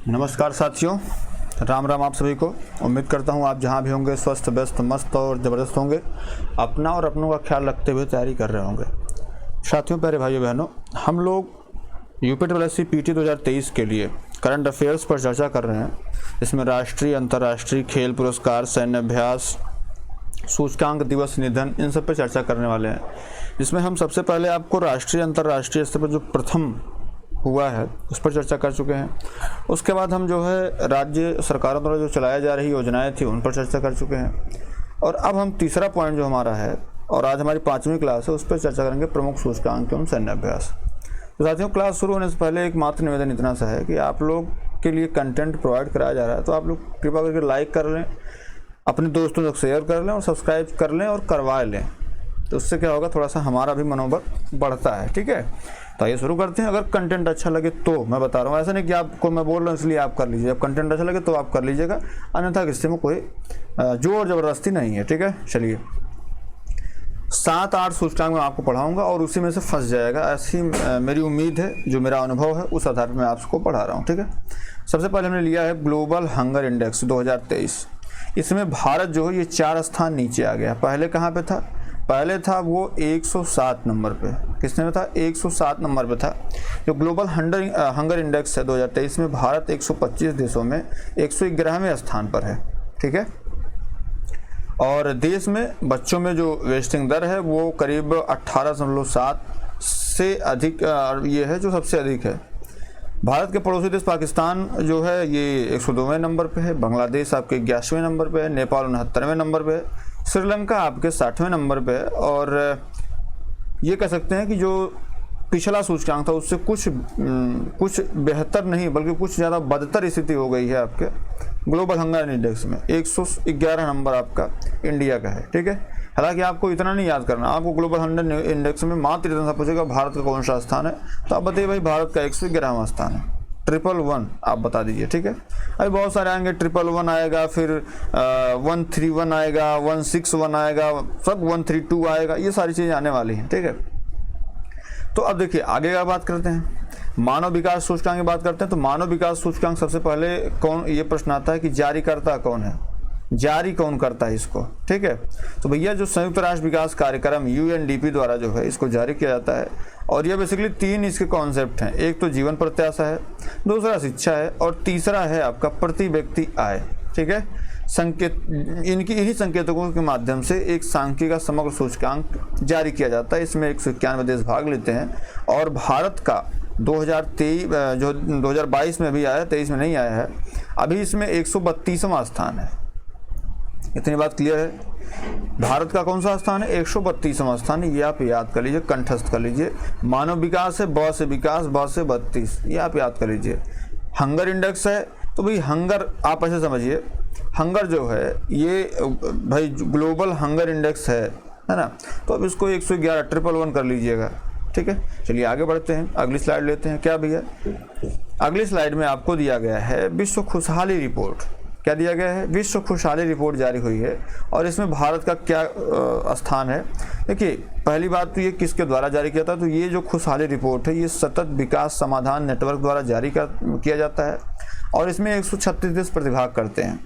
नमस्कार साथियों, राम राम आप सभी को। उम्मीद करता हूँ आप जहाँ भी होंगे स्वस्थ व्यस्त मस्त और ज़बरदस्त होंगे, अपना और अपनों का ख्याल रखते हुए तैयारी कर रहे होंगे। साथियों, प्यारे भाइयों बहनों, हम लोग यूपीएससी पीटी 2023 के लिए करंट अफेयर्स पर चर्चा कर रहे हैं। इसमें राष्ट्रीय अंतर्राष्ट्रीय खेल पुरस्कार, सैन्य अभ्यास, सूचकांक, दिवस, निधन, इन सब पर चर्चा करने वाले हैं। जिसमें हम सबसे पहले आपको राष्ट्रीय अंतर्राष्ट्रीय स्तर पर जो प्रथम हुआ है उस पर चर्चा कर चुके हैं। उसके बाद हम जो है राज्य सरकारों द्वारा जो चलाया जा रही योजनाएं थी उन पर चर्चा कर चुके हैं। और अब हम तीसरा पॉइंट जो हमारा है, और आज हमारी 5वीं क्लास है, उस पर चर्चा करेंगे प्रमुख सूचकांक एवं सैन्य अभ्यास। तो साथियों, क्लास शुरू होने से पहले एक मात्र निवेदन इतना सा है कि आप लोग के लिए कंटेंट प्रोवाइड कराया जा रहा है, तो आप लोग कृपा करके लाइक कर लें, अपने दोस्तों तक शेयर कर लें और सब्सक्राइब कर लें और करवा लें। तो उससे क्या होगा, थोड़ा सा हमारा भी मनोबल बढ़ता है। ठीक है, तो आइए शुरू करते हैं। अगर कंटेंट अच्छा लगे तो मैं बता रहा हूँ, ऐसा नहीं कि आपको मैं बोल रहा हूँ इसलिए आप कर लीजिए। अब कंटेंट अच्छा लगे तो आप कर लीजिएगा, अन्यथा किसी में कोई जोर ज़बरदस्ती नहीं है। ठीक है, चलिए 7-8 सूचकांक मैं आपको पढ़ाऊंगा और उसी में से फंस जाएगा, ऐसी मेरी उम्मीद है। जो मेरा अनुभव है उस आधार पर मैं आपको पढ़ा रहा हूँ। ठीक है, सबसे पहले हमने लिया है ग्लोबल हंगर इंडेक्स 2023। इसमें भारत जो है ये 4 स्थान नीचे आ गया। पहले कहाँ पे था? पहले था वो 107 नंबर पे। किसने में था? 107 नंबर पे था। जो ग्लोबल हंगर इंडेक्स है 2023 में, भारत 125 देशों में 111वें स्थान पर है। ठीक है, और देश में बच्चों में जो वेस्टिंग दर है वो करीब 18.7 से अधिक ये है, जो सबसे अधिक है। भारत के पड़ोसी देश पाकिस्तान जो है ये 102वें नंबर पे है, बांग्लादेश आपके 81वें नंबर पे है, नेपाल 69वें नंबर पे है, श्रीलंका आपके 60वें नंबर पे है। और ये कह सकते हैं कि जो पिछला सूचकांक था उससे कुछ बेहतर नहीं बल्कि कुछ ज़्यादा बदतर स्थिति हो गई है आपके ग्लोबल हंगर इंडेक्स में। 111 नंबर आपका इंडिया का है। ठीक है, हालांकि आपको इतना नहीं याद करना, आपको ग्लोबल हंगर इंडेक्स में मात्र इतना सा पूछेगा भारत का कौन सा स्थान है, तो आप बताइए भाई भारत का 111वां स्थान है। 111 आप बता दीजिए। ठीक है, अभी बहुत सारे आएंगे, 111 आएगा, फिर 131 आएगा, 161 आएगा, सब 132 आएगा, ये सारी चीज़ें आने वाली हैं। ठीक है, तो अब देखिए आगे का बात करते हैं, मानव विकास सूचकांक की बात करते हैं। तो मानव विकास सूचकांक सबसे पहले कौन, ये प्रश्न आता है कि जारीकर्ता कौन है, जारी कौन करता है इसको। ठीक है, तो भैया जो संयुक्त राष्ट्र विकास कार्यक्रम UNDP द्वारा जो है इसको जारी किया जाता है। और ये बेसिकली 3 इसके कॉन्सेप्ट हैं। एक तो जीवन प्रत्याशा है, दूसरा शिक्षा है, और तीसरा है आपका प्रति व्यक्ति आय। ठीक है, संकेत, इन्हीं संकेतकों के माध्यम से एक सांख्यिकी का समग्र सूचकांक जारी किया जाता है। इसमें 191 देश भाग लेते हैं और भारत का 2023 जो 2022 में अभी आया, 23 में नहीं आया है अभी, इसमें 132वां स्थान है। इतनी बात क्लियर है? भारत का कौन सा स्थान है? 132वां स्थान है। ये आप याद कर लीजिए, कंठस्थ कर लीजिए। मानव विकास है, ब से विकास, ब से 32, ये आप याद कर लीजिए। हंगर इंडेक्स है, तो भाई हंगर आप ऐसे समझिए, हंगर जो है ये भाई ग्लोबल हंगर इंडेक्स है ना, तो अब इसको 111 111 कर लीजिएगा। ठीक है, चलिए आगे बढ़ते हैं, अगली स्लाइड लेते हैं। क्या भैया, अगली स्लाइड में आपको दिया गया है विश्व खुशहाली रिपोर्ट। क्या दिया गया है? विश्व खुशहाली रिपोर्ट जारी हुई है और इसमें भारत का क्या स्थान है। देखिए, पहली बात तो ये किसके द्वारा जारी किया था, तो ये जो खुशहाली रिपोर्ट है ये सतत विकास समाधान नेटवर्क द्वारा जारी किया जाता है और इसमें 136 देश प्रतिभाग करते हैं।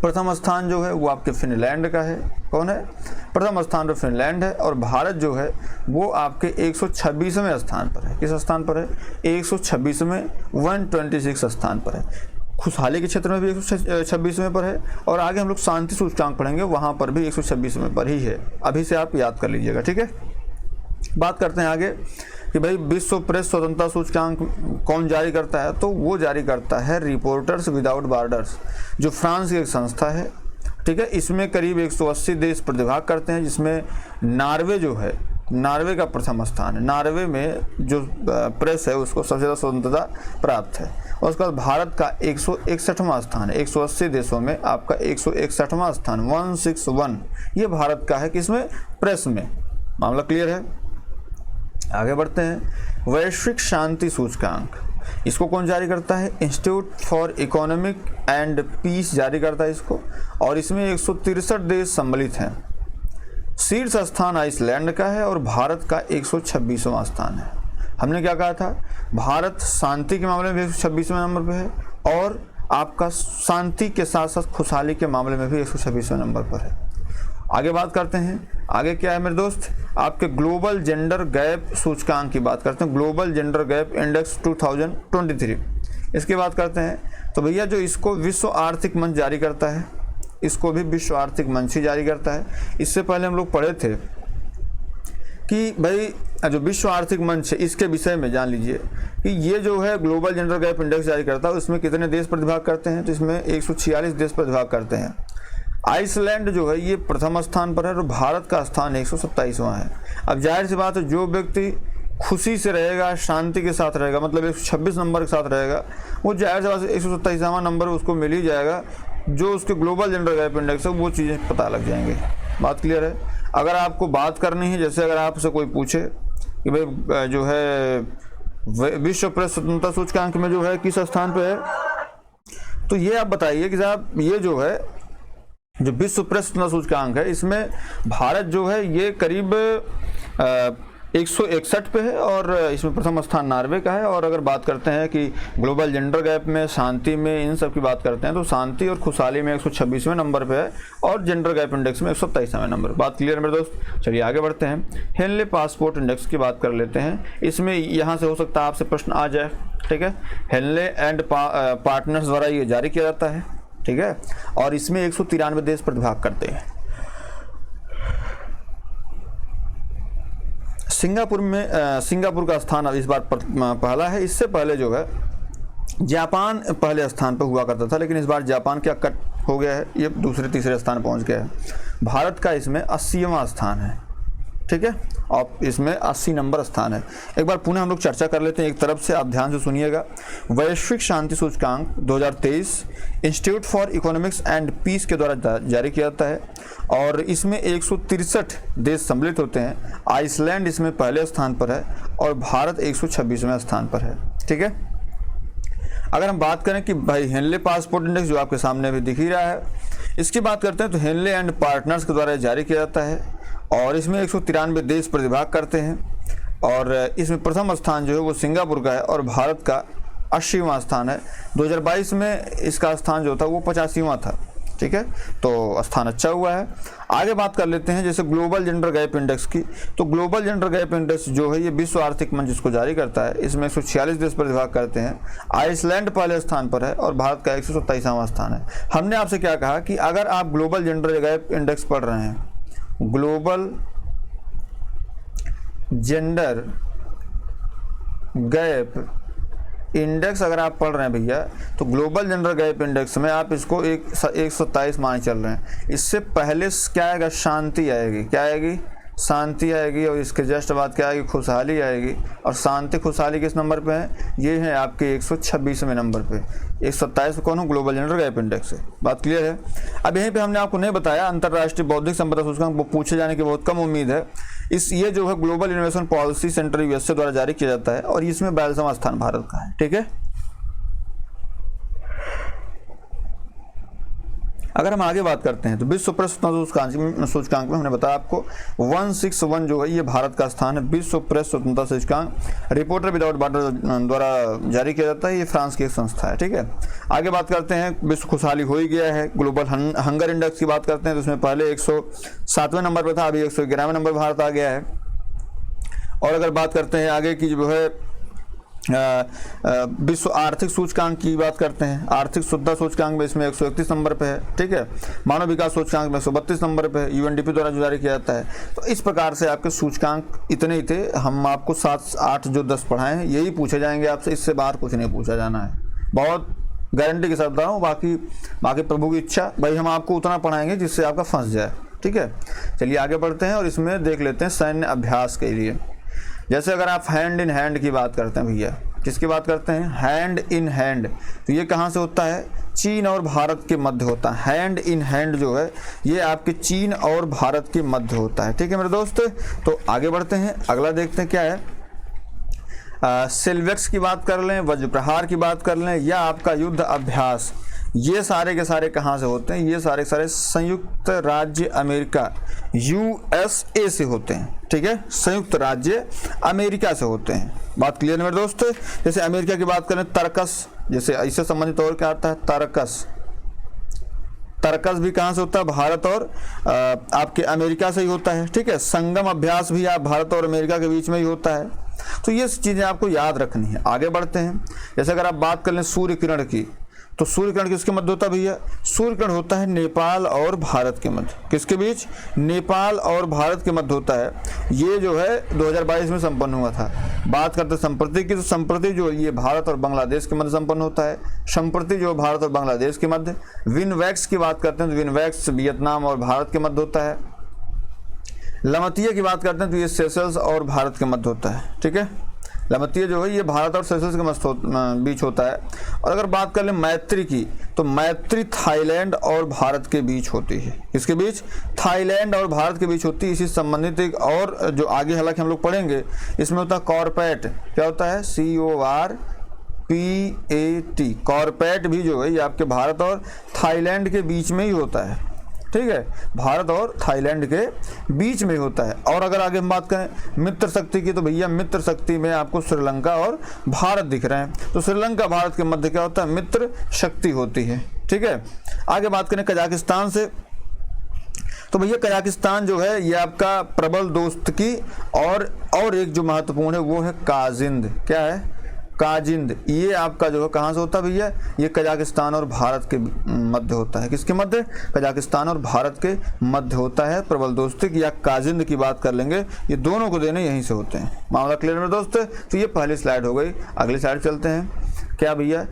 प्रथम स्थान जो है वो आपके फिनलैंड का है। कौन है? प्रथम स्थान तो फिनलैंड है, और भारत जो है वो आपके 126वें स्थान पर है। किस स्थान पर है? 126वें, 126 स्थान पर है। खुशहाली के क्षेत्र में भी 126वें पर है, और आगे हम लोग शांति सूचकांक पढ़ेंगे, वहाँ पर भी 126वें पर ही है। अभी से आप याद कर लीजिएगा। ठीक है, बात करते हैं आगे कि भाई विश्व प्रेस स्वतंत्रता सूचकांक कौन जारी करता है, तो वो जारी करता है रिपोर्टर्स विदाउट बॉर्डर्स, जो फ्रांस की एक संस्था है। ठीक है, इसमें करीब 180 देश प्रतिभाग करते हैं, जिसमें नॉर्वे जो है, नॉर्वे का प्रथम स्थान है। नॉर्वे में जो प्रेस है उसको सबसे ज़्यादा स्वतंत्रता प्राप्त है। और उसके बाद भारत का 161वां स्थान है। 180 देशों में आपका 161वां स्थान, 161, ये भारत का है। किसमें? प्रेस में। मामला क्लियर है? आगे बढ़ते हैं। वैश्विक शांति सूचकांक, इसको कौन जारी करता है? Institute for economic and peace जारी करता है इसको, और इसमें 163 देश सम्मिलित हैं। शीर्ष स्थान आइसलैंड का है और भारत का 126वां स्थान है। हमने क्या कहा था? भारत शांति के मामले में 126वें नंबर पे है और आपका शांति के साथ साथ खुशहाली के मामले में भी 126वें नंबर पर है। आगे बात करते हैं, आगे क्या है मेरे दोस्त, आपके ग्लोबल जेंडर गैप सूचकांक की बात करते हैं, ग्लोबल जेंडर गैप इंडेक्स 2023, इसकी बात करते हैं। तो भैया जो इसको विश्व आर्थिक मंच जारी करता है, इसको भी विश्व आर्थिक मंच ही जारी करता है। इससे पहले हम लोग पढ़े थे कि भाई जो विश्व आर्थिक मंच है इसके विषय में जान लीजिए कि ये जो है ग्लोबल जेंडर गैप इंडेक्स जारी करता है, उसमें कितने देश प्रतिभाग करते हैं, तो इसमें 146 देश प्रतिभाग करते हैं। आइसलैंड जो है ये प्रथम स्थान पर है और भारत का स्थान 127वां है। अब जाहिर सी बात है, जो व्यक्ति खुशी से रहेगा, शांति के साथ रहेगा, मतलब 126 नंबर के साथ रहेगा, वो जाहिर सी बात है 127वां नंबर उसको मिल ही जाएगा। जो उसके ग्लोबल जेंडर गैप इंडेक्स है वो चीज़ें पता लग जाएंगे। बात क्लियर है। अगर आपको बात करनी है, जैसे अगर आपसे कोई पूछे कि भाई जो है विश्व प्रेस स्वतंत्रता सूचकांक में जो है किस स्थान पे है, तो ये आप बताइए कि साहब ये जो है जो विश्व प्रेस स्वतंत्रता सूचकांक है इसमें भारत जो है ये करीब 161 पे है और इसमें प्रथम स्थान नॉर्वे का है। और अगर बात करते हैं कि ग्लोबल जेंडर गैप में, शांति में, इन सब की बात करते हैं तो शांति और खुशहाली में 126वें नंबर पे है और जेंडर गैप इंडेक्स में 127वें नंबर। बात क्लियर है मेरे दोस्त। चलिए आगे बढ़ते हैं, हेनले पासपोर्ट इंडेक्स की बात कर लेते हैं। इसमें यहाँ से हो सकता है आपसे प्रश्न आ जाए, ठीक है। हेनले एंड पार्टनर्स द्वारा ये जारी किया जाता है, ठीक है, और इसमें 193 देश प्रतिभाग करते हैं। सिंगापुर का स्थान अब इस बार पहला है। इससे पहले जो है जापान पहले स्थान पर हुआ करता था, लेकिन इस बार जापान क्या कट हो गया है, ये दूसरे तीसरे स्थान पहुंच गया है। भारत का इसमें 80वां स्थान है, ठीक है, और इसमें 80 नंबर स्थान है। एक बार पुनः हम लोग चर्चा कर लेते हैं एक तरफ से, आप ध्यान से सुनिएगा। वैश्विक शांति सूचकांक 2023 institute for economics and peace के द्वारा जारी किया जाता है और इसमें 163 देश सम्मिलित होते हैं। आइसलैंड इसमें पहले स्थान पर है और भारत 126वें स्थान पर है, ठीक है। अगर हम बात करें कि भाई हेनले पासपोर्ट इंडेक्स जो आपके सामने भी दिख ही रहा है, इसकी बात करते हैं तो हेनले एंड पार्टनर्स के द्वारा जारी किया जाता है और इसमें 193 देश प्रतिभाग करते हैं और इसमें प्रथम स्थान जो है वो सिंगापुर का है और भारत का 80वां स्थान है। 2022 में इसका स्थान जो था वो 85वां था, ठीक है, तो स्थान अच्छा हुआ है। आगे बात कर लेते हैं जैसे ग्लोबल जेंडर गैप इंडेक्स की। तो ग्लोबल जेंडर गैप इंडेक्स जो है ये विश्व आर्थिक मंच इसको जारी करता है, इसमें 146 देश प्रतिभाग करते हैं। आइसलैंड पहले स्थान पर है और भारत का 127वां स्थान है। हमने आपसे क्या कहा कि अगर आप ग्लोबल जेंडर गैप इंडेक्स पढ़ रहे हैं, ग्लोबल जेंडर गैप इंडेक्स अगर आप पढ़ रहे हैं भैया, तो ग्लोबल जेंडर गैप इंडेक्स में आप इसको 127 मान चल रहे हैं। इससे पहले क्या आएगा, शांति आएगी। क्या आएगी, शांति आएगी और इसके जस्ट बाद क्या आएगी, खुशहाली आएगी। और शांति खुशहाली किस नंबर पे है, ये है आपके 126वें नंबर पे। 127 कौन हो, ग्लोबल जेंडर गैप इंडेक्स है। बात क्लियर है। अब यहीं पे हमने आपको नहीं बताया, अंतर्राष्ट्रीय बौद्धिक संपदा सूचकांक वो पूछे जाने की बहुत कम उम्मीद है। ये जो है global innovation policy centre USA द्वारा जारी किया जाता है और इसमें 42वां स्थान भारत का है, ठीक है। अगर हम आगे बात करते हैं तो विश्व प्रेस स्वतंत्रता सूचकांक में हमने बताया आपको 161 जो है ये भारत का स्थान है। विश्व प्रेस स्वतंत्रता सूचकांक रिपोर्टर विदाउट बॉर्डर द्वारा जारी किया जाता है, ये फ्रांस की एक संस्था है, ठीक है। आगे बात करते हैं, विश्व खुशहाली हो ही गया है। ग्लोबल हंगर इंडेक्स की बात करते हैं तो उसमें पहले 107वें नंबर पर था, अभी 111वें नंबर भारत आ गया है। और अगर बात करते हैं आगे की जो है विश्व आर्थिक सूचकांक की बात करते हैं, आर्थिक शुद्धता सूचकांक में इसमें 131 नंबर पे है, ठीक है। मानव विकास सूचकांक में 132 नंबर पे है, यूएनडीपी द्वारा जारी किया जाता है। तो इस प्रकार से आपके सूचकांक इतने ही थे। हम आपको 7, 8 जो 10 पढ़ाए हैं यही पूछे जाएंगे आपसे, इससे बाहर कुछ नहीं पूछा जाना है। बहुत गारंटी के साथ बता रहा हूँ, बाकी प्रभु की इच्छा भाई हम आपको उतना पढ़ाएंगे जिससे आपका फंस जाए, ठीक है। चलिए आगे बढ़ते हैं और इसमें देख लेते हैं सैन्य अभ्यास के लिए। जैसे अगर आप हैंड इन हैंड की बात करते हैं भैया, किसकी बात करते हैं, हैंड इन हैंड, तो ये कहाँ से होता है, चीन और भारत के मध्य होता है। हैंड इन हैंड जो है ये आपके चीन और भारत के मध्य होता है, ठीक है मेरे दोस्त। तो आगे बढ़ते हैं, अगला देखते हैं क्या है, सिल्वेक्स की बात कर लें, वज्र प्रहार की बात कर लें या आपका युद्ध अभ्यास, ये सारे के सारे कहाँ से होते हैं? ये सारे के सारे संयुक्त राज्य अमेरिका USA से होते हैं, ठीक है, संयुक्त राज्य अमेरिका से होते हैं। बात क्लियर है मेरे दोस्त? जैसे अमेरिका की बात करें तर्कस, जैसे इससे संबंधित और क्या आता है? तर्कस। तर्कस भी कहाँ से होता है? भारत और आपके अमेरिका से ही होता है, ठीक है। संगम अभ्यास भी आप भारत और अमेरिका के बीच में ही होता है। तो ये चीज़ें आपको याद रखनी है। आगे बढ़ते हैं। जैसे अगर आप बात कर लें सूर्य किरण की, तो सूर्य किरण किसके मध्य होता है भैया? सूर्य किरण होता है नेपाल और भारत के मध्य। किसके बीच? नेपाल और भारत के मध्य होता है। ये जो है 2022 में संपन्न हुआ था। बात करते संप्रति की, तो संप्रति जो ये भारत और बांग्लादेश के मध्य संपन्न होता है। संप्रति जो भारत और बांग्लादेश के मध्य। विनवैक्स की बात करते हैं तो विनवैक्स वियतनाम और भारत के मध्य होता है। लमतिया की बात करते हैं तो ये सेशल्स और भारत के मध्य होता है, ठीक है। लमतिया जो है ये भारत और सेशल्स के बीच होता है। और अगर बात कर लें मैत्री की, तो मैत्री थाईलैंड और भारत के बीच होती है। किसके बीच? थाईलैंड और भारत के बीच होती है। इसी संबंधित एक और जो आगे हालांकि हम लोग पढ़ेंगे, इसमें होता है कॉर्पेट। क्या होता है? CORPAT। कॉर्पेट भी जो है ये आपके भारत और थाईलैंड के बीच में ही होता है, ठीक है, भारत और थाईलैंड के बीच में होता है। और अगर आगे हम बात करें मित्र शक्ति की, तो भैया मित्र शक्ति में आपको श्रीलंका और भारत दिख रहे हैं। तो श्रीलंका भारत के मध्य क्या होता है? मित्र शक्ति होती है, ठीक है। आगे बात करें कजाकिस्तान से, तो भैया कजाकिस्तान जो है ये आपका प्रबल दोस्त की और एक जो महत्वपूर्ण है वो है काजिंद। क्या है? काजिंद। ये आपका जो है कहाँ से होता है भैया? ये कजाकिस्तान और भारत के मध्य होता है। किसके मध्य? कजाकिस्तान और भारत के मध्य होता है प्रबल दोस्ती की, या काजिंद की बात कर लेंगे। ये दोनों को देने यहीं से होते हैं। मामला क्लियर मेरे दोस्त? तो ये पहली स्लाइड हो गई। अगली स्लाइड चलते हैं। क्या भैया?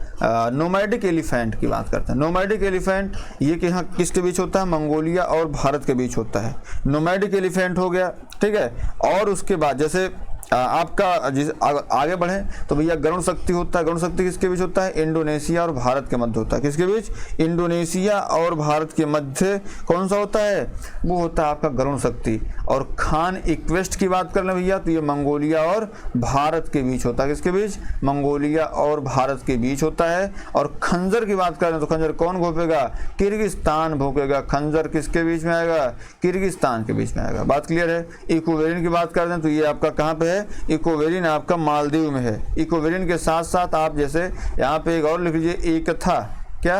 नोमैडिक एलिफेंट की बात करते हैं। नोमैडिक एलिफेंट ये कि हाँ किसके बीच होता है? मंगोलिया और भारत के बीच होता है। नोमैडिक एलिफेंट हो गया, ठीक है। और उसके बाद जैसे आपका जिस आगे बढ़े तो भैया गरुण शक्ति होता है। गरुण शक्ति किसके बीच होता है? इंडोनेशिया और भारत के मध्य होता है। किसके बीच? इंडोनेशिया और भारत के मध्य कौन सा होता है? वो होता है आपका गरुण शक्ति। और खान इक्वेस्ट की बात कर लें भैया तो ये मंगोलिया और भारत के बीच होता है। किसके बीच? मंगोलिया और भारत के बीच होता है। और खंजर की बात करें तो खंजर कौन भोंकेगा? किर्गिस्तान भोंकेगा। खंजर किसके बीच में आएगा? किर्गिस्तान के बीच में आएगा। बात क्लियर है। इकोवेरिन की बात कर दें तो ये आपका कहाँ पे है? इकोवेरिन आपका मालदीव में है। इकोवेरिन के साथ साथ आप जैसे यहाँ पे एक और लिख लीजिए, एक था। क्या?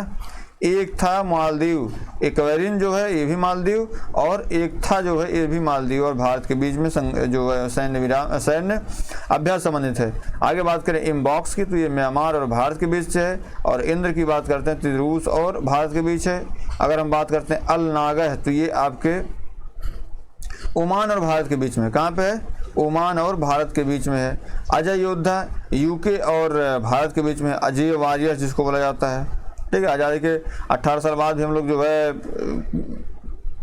एक था मालदीव। इकोवेरिन जो है ये भी मालदीव, और एक था जो है ये भी मालदीव और भारत के बीच में जो है सैन्य अभ्यास संबंधित है। आगे बात करें इम्बॉक्स की, तो ये म्यांमार और भारत के बीच से है। और इंद्र की बात करते हैं तो रूस और भारत के बीच है। अगर हम बात करते हैं अल नागा तो ये आपके ओमान और भारत के बीच में। कहाँ पे है? ओमान और भारत के बीच में है। अजय योद्धा यूके और भारत के बीच में। अजय वॉरियर जिसको बोला जाता है, ठीक है। आज़ादी के 18 साल बाद भी हम लोग जो है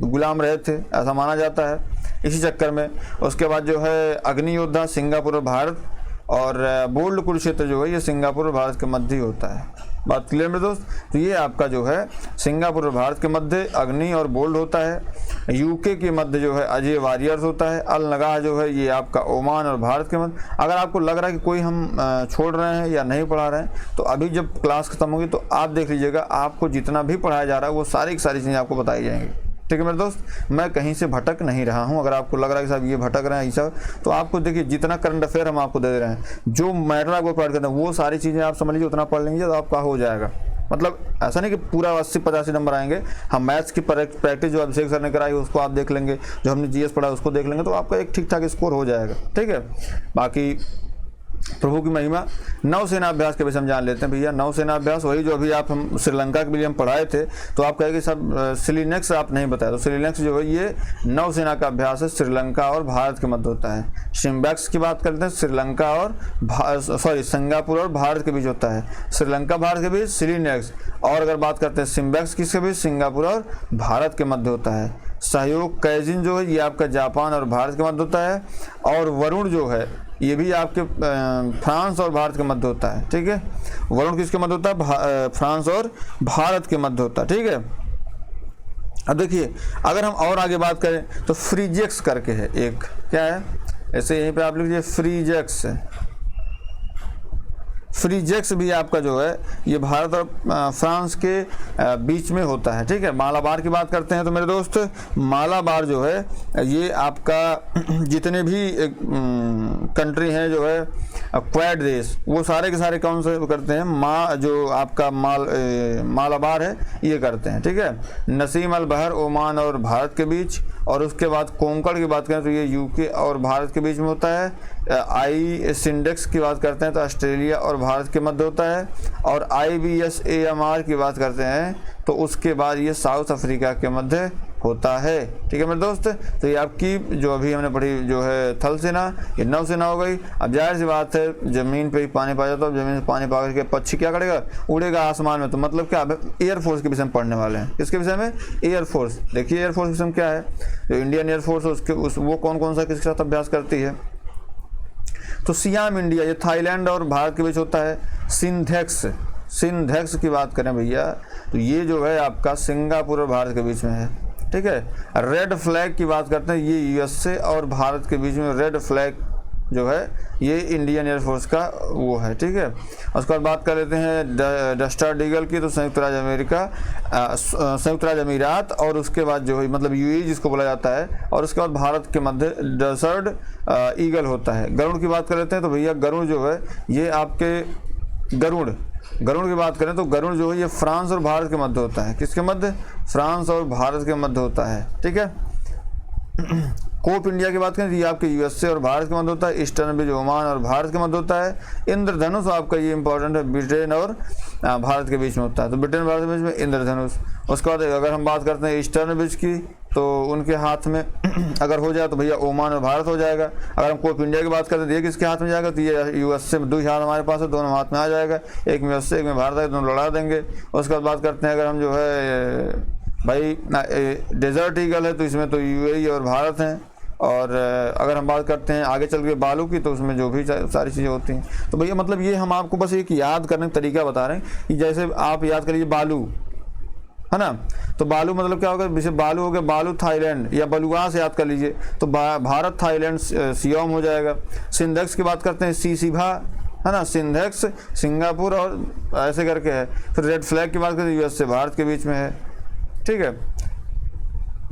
गुलाम रहे थे, ऐसा माना जाता है इसी चक्कर में। उसके बाद जो है अग्नि योद्धा सिंगापुर और भारत, और बोल्ड कुरुक्षेत्र जो है ये सिंगापुर और भारत के मध्य ही होता है। बात क्लियर मेरे दोस्त? तो ये आपका जो है सिंगापुर और भारत के मध्य अग्नि और बोल्ड होता है। यूके के मध्य जो है अजय वॉरियर्स होता है। अल नगाह जो है ये आपका ओमान और भारत के मध्य। अगर आपको लग रहा है कि कोई हम छोड़ रहे हैं या नहीं पढ़ा रहे हैं, तो अभी जब क्लास खत्म होगी तो आप देख लीजिएगा, आपको जितना भी पढ़ाया जा रहा है वो सारी की सारी चीज़ें आपको बताई जाएंगी, ठीक है मेरे दोस्त। मैं कहीं से भटक नहीं रहा हूं। अगर आपको लग रहा है कि साहब ये भटक रहे हैं ऐसा, तो आपको देखिए जितना करंट अफेयर हम आपको दे रहे हैं, जो मैटर आपको पढ़ करते हैं वो सारी चीज़ें आप समझ लीजिए, उतना पढ़ लेंगे तो आपका हो जाएगा। मतलब ऐसा नहीं कि पूरा 80-85 नंबर आएंगे। हम मैथ्स की प्रैक्टिस जो अभिषेक सर ने कराई उसको आप देख लेंगे, जो हमने जीएस पढ़ा उसको देख लेंगे, तो आपका एक ठीक ठाक स्कोर हो जाएगा, ठीक है। बाकी प्रभु की महिमा। नौसेना अभ्यास के विषय हम जान लेते हैं भैया। नौसेना अभ्यास वही जो अभी आप हम श्रीलंका के लिए हम पढ़ाए थे, तो आप कहेंगे सब सिलिनेक्स आप नहीं बताया, तो सिलिनेक्स जो है ये नौसेना का अभ्यास है, श्रीलंका और भारत के मध्य होता है। सिम्बैक्स की बात करते हैं, श्रीलंका और सिंगापुर और भारत के बीच होता है। श्रीलंका भारत के बीच सिलिनेक्स। और अगर बात करते हैं सिम्बैक्स किसके बीच? सिंगापुर और भारत के मध्य होता है। सहयोग कैजिन जो है ये आपका जापान और भारत के मध्य होता है। और वरुण जो है ये भी आपके फ्रांस और भारत के मध्य होता है, ठीक है। वरुण किसके मध्य होता है? फ्रांस और भारत के मध्य होता है, ठीक है। अब देखिए अगर हम और आगे बात करें तो फ्रीजेक्स करके है एक, क्या है? ऐसे यहीं पे आप लिख लीजिए फ्रीजेक्स। फ्रीजेक्स भी आपका जो है ये भारत और फ्रांस के बीच में होता है, ठीक है। मालाबार की बात करते हैं तो मेरे दोस्त मालाबार जो है ये आपका जितने भी कंट्री हैं जो है क्वाड देश, वो सारे के सारे कौन से करते हैं, जो आपका मालाबार है ये करते हैं, ठीक है। नसीम अल बहर ओमान और भारत के बीच, और उसके बाद कोंकण की बात करें तो ये यूके और भारत के बीच में होता है। आई सिंडेक्स की बात करते हैं तो ऑस्ट्रेलिया और भारत के मध्य होता है। और IBSAMR की बात करते हैं तो उसके बाद ये साउथ अफ्रीका के मध्य होता है, ठीक है मेरे दोस्त। तो ये आपकी जो अभी हमने पढ़ी जो है थल सेना, ये नौसेना हो गई। अब जाहिर सी बात है जमीन पे ही पानी पाया जाता है, जमीन से पानी पा करके पक्षी क्या करेगा, उड़ेगा आसमान में। तो मतलब क्या, एयरफोर्स के विषय में पढ़ने वाले हैं। किसके विषय में, एयरफोर्स। देखिए एयरफोर्स के विषय में क्या है, जो इंडियन एयरफोर्स वो कौन कौन सा किसके साथ अभ्यास करती है। तो सियाम इंडिया ये थाईलैंड और भारत के बीच होता है। सिंथेक्स की बात करें भैया तो ये जो है आपका सिंगापुर और भारत के बीच में है, ठीक है। रेड फ्लैग की बात करते हैं, ये USA और भारत के बीच में रेड फ्लैग जो है ये इंडियन एयरफोर्स का वो है, ठीक है। उसके बाद बात कर लेते हैं डस्टार्ड ईगल की, तो संयुक्त राज्य अमेरिका, संयुक्त राज्य अमीरात, और उसके बाद जो है मतलब UAE जिसको बोला जाता है, और उसके बाद भारत के मध्य डस्टार्ड ईगल होता है। गरुड़ की बात कर लेते हैं तो भैया गरुड़ जो है ये आपके गरुड़ की बात करें तो गरुड़ जो है ये फ्रांस और भारत के मध्य होता है। किसके मध्य, फ्रांस और भारत के मध्य होता है, ठीक है। कोप इंडिया की बात करें तो ये आपके USA और भारत के मध्य होता है। ईस्टर्न ब्रिज ओमान और भारत के मध्य होता है। इंद्रधनुष आपका ये इंपॉर्टेंट है, ब्रिटेन और भारत के बीच में होता है। तो ब्रिटेन भारत के बीच में इंद्रधनुष। उसके बाद अगर हम बात करते हैं ईस्टर्न ब्रिज की तो उनके हाथ में अगर हो जाए तो भैया ओमान और भारत हो जाएगा। अगर हम कोप इंडिया की बात करते हैं तो ये किसके हाथ में जाएगा, तो ये USA में 2 हाथ हमारे पास है, दोनों हाथ में आ जाएगा, एक में USA एक में भारत है, दोनों लड़ा देंगे। उसके बाद बात करते हैं अगर हम जो है भाई डेजर्ट ईगल है तो इसमें तो UAE और भारत हैं। और अगर हम बात करते हैं आगे चल के बालू की तो उसमें जो भी सारी चीज़ें होती हैं। तो भैया मतलब ये हम आपको बस एक याद करने का तरीका बता रहे हैं कि जैसे आप याद कर लीजिए बालू है ना, तो बालू मतलब क्या होगा, जैसे बालू हो गया, बालू थाईलैंड या बलुआ से याद कर लीजिए तो भारत थाईलैंड सियोम हो जाएगा। सिंधेक्स की बात करते हैं सीसिभा है ना, सिंधेक्स सिंगापुर और ऐसे करके है। फिर रेड फ्लैग की बात करें US से भारत के बीच में है, ठीक है,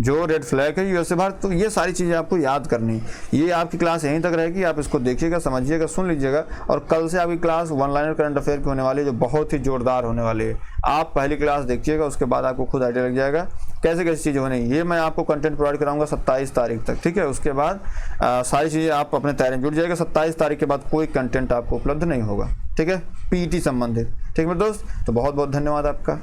जो रेड फ्लैग है US से भारत। तो ये सारी चीज़ें आपको याद करनी है। ये आपकी क्लास यहीं तक रहेगी, आप इसको देखिएगा, समझिएगा, सुन लीजिएगा। और कल से आपकी क्लास 1 लाइनर करंट अफेयर की होने वाली है, जो बहुत ही जोरदार होने वाली है। आप पहली क्लास देखिएगा, उसके बाद आपको खुद आइडिया लग जाएगा कैसे कैसी चीज़ें होनी। ये मैं आपको कंटेंट प्रोवाइड कराऊंगा 27 तारीख तक, ठीक है। उसके बाद सारी चीज़ें आप अपने तैयारी में जुट जाएगा। 27 तारीख के बाद कोई कंटेंट आपको उपलब्ध नहीं होगा, ठीक है, PET संबंधित, ठीक है मेरे दोस्त। तो बहुत बहुत धन्यवाद आपका।